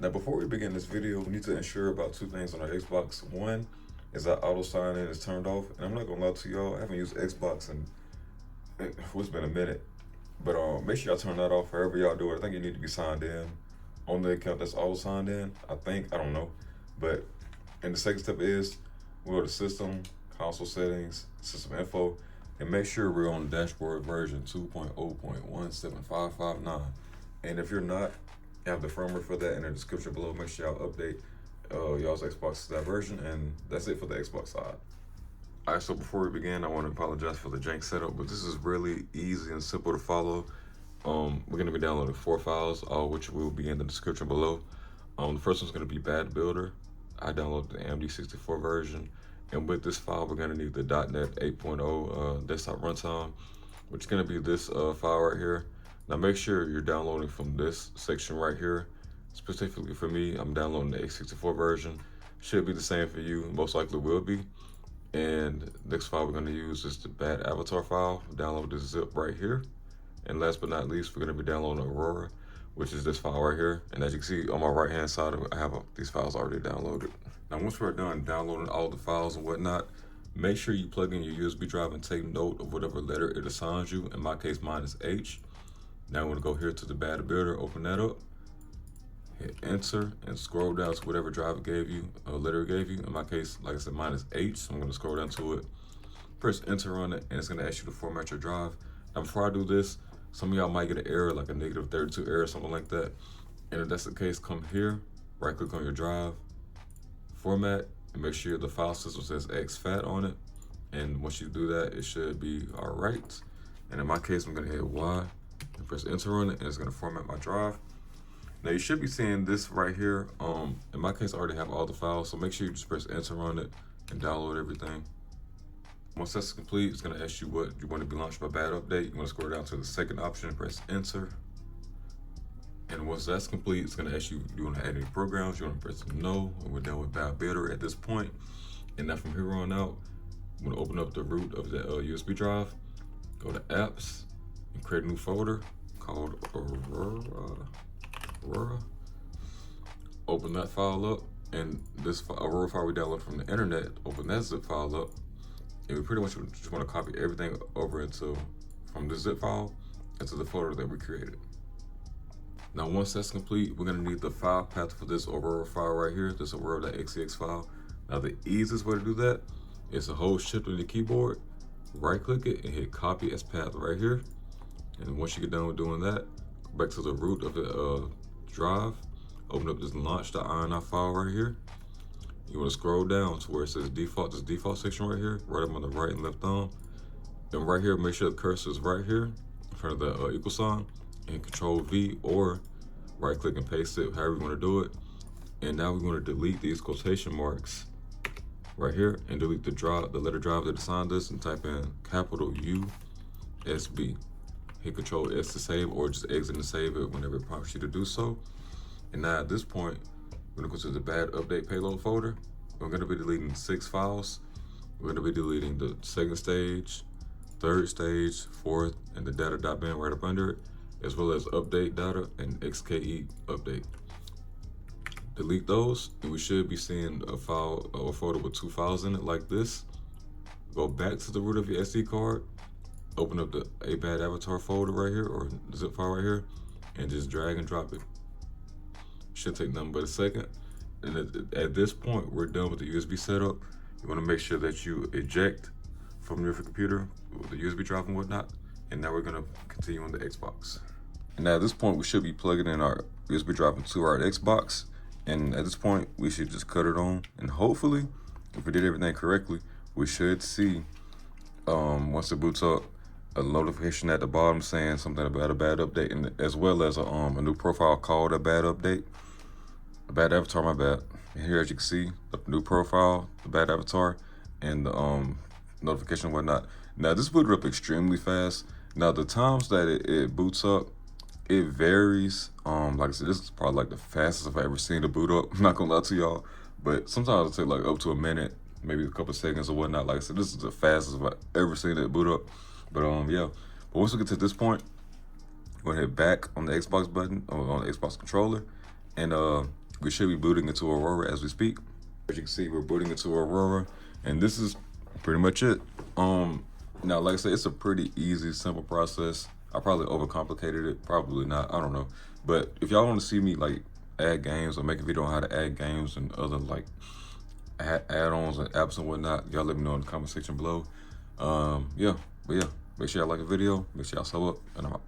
Now, before we begin this video, we need to ensure about two things on our Xbox. One is that auto sign in is turned off. And I'm not gonna lie to y'all, I haven't used Xbox in it's been a minute. But make sure y'all turn that off however y'all do it. I think you need to be signed in on the account that's auto signed in. I don't know. But and the second step is we go to system, console settings, system info, and make sure we're on dashboard version 2.0.17559. And if you're not, I have the firmware for that in the description below. Make sure y'all update y'all's Xbox to that version, and that's it for the Xbox side. Alright, so before we begin, I want to apologize for the jank setup, but this is really easy and simple to follow. We're going to be downloading 4 files, all which will be in the description below. The first one's going to be BadBuilder. I downloaded the AMD64 version, and with this file, we're going to need the .NET 8.0 Desktop Runtime, which is going to be this file right here. Now make sure you're downloading from this section right here. Specifically for me, I'm downloading the x64 version. Should be the same for you, most likely will be. And next file we're going to use is the BadAvatar file. Download this zip right here. And last but not least, we're going to be downloading Aurora, which is this file right here. And as you can see on my right hand side, I have these files already downloaded. Now once we're done downloading all the files and whatnot, make sure you plug in your USB drive and take note of whatever letter it assigns you. In my case, mine is H. Now I'm going to go here to the BadBuilder, open that up, hit enter, and scroll down to whatever drive it gave you, letter it gave you. In my case, like I said, mine is H, so I'm going to scroll down to it, press enter on it, and it's going to ask you to format your drive. Now before I do this, some of y'all might get an error, like a -32 error, something like that. And if that's the case, come here, right click on your drive, format, and make sure the file system says exFAT on it. And once you do that, it should be all right. And in my case, I'm going to hit Y and press enter on it, and it's going to format my drive. Now you should be seeing this right here. In my case, I already have all the files, so make sure you just press enter on it and download everything. Once that's complete, it's going to ask you what you want to be launched by bad update. You want to scroll down to the second option and press enter. And once that's complete, it's going to ask you, do you want to add any programs? You want to press no, and we're done with BadBuilder at this point. And now from here on out, I'm going to open up the root of the USB drive, go to apps, and create a new folder called Aurora. Open that file up, and this Aurora file we downloaded from the internet, open that zip file up, and we pretty much just want to copy everything over from the zip file into the folder that we created. Now once that's complete, we're going to need the file path for this Aurora file right here, this Aurora.xex file. Now the easiest way to do that is to hold shift on your keyboard, right click it, and hit copy as path right here. And once you get done with doing that, go back to the root of the drive, open up this launch.ini file right here. You want to scroll down to where it says default, this default section right here, right up on the right and left thumb. And right here, make sure the cursor is right here in front of the equal sign, and Control V or right click and paste it, however you want to do it. And now we want to delete these quotation marks right here and delete the letter drive that assigned us, and type in capital USB. Hit Control S to save, or just exit and save it whenever it prompts you to do so. And now at this point, we're gonna go to the bad update payload folder. We're gonna be deleting 6 files. We're gonna be deleting the second stage, third stage, fourth, and the data.bin right up under it, as well as update data and XKE update. Delete those, and we should be seeing a file or folder with 2 files in it like this. Go back to the root of your SD card, open up the ABadAvatar folder right here, or the zip file right here, and just drag and drop it. Should take nothing but a second. And at this point, we're done with the USB setup. You want to make sure that you eject from your computer with the USB drive and whatnot. And now we're going to continue on the Xbox. And now at this point, we should be plugging in our USB drive into our Xbox. And at this point, we should just cut it on. And hopefully, if we did everything correctly, we should see, once it boots up, a notification at the bottom saying something about a bad update, and as well as a new profile called a bad update. A BadAvatar, my bad. And here, as you can see, the new profile, the BadAvatar, and the notification and whatnot. Now, this booted up extremely fast. Now, the times that it boots up, it varies. Like I said, this is probably like the fastest I've ever seen it boot up. I'm not gonna lie to y'all, but sometimes it'll take like up to a minute, maybe a couple seconds or whatnot. Like I said, this is the fastest I've ever seen it boot up. But yeah. But once we get to this point, we're gonna hit back on the Xbox button, on the Xbox controller, and We should be booting into Aurora as we speak. As you can see, we're booting into Aurora, and this is pretty much it. Now, like I said, it's a pretty easy, simple process. I probably overcomplicated it, probably not, I don't know. But if y'all want to see me like add games or make a video on how to add games and other like add-ons and apps and whatnot, y'all let me know in the comment section below. Yeah, but yeah, make sure y'all like the video, make sure y'all sub up, and I'm out.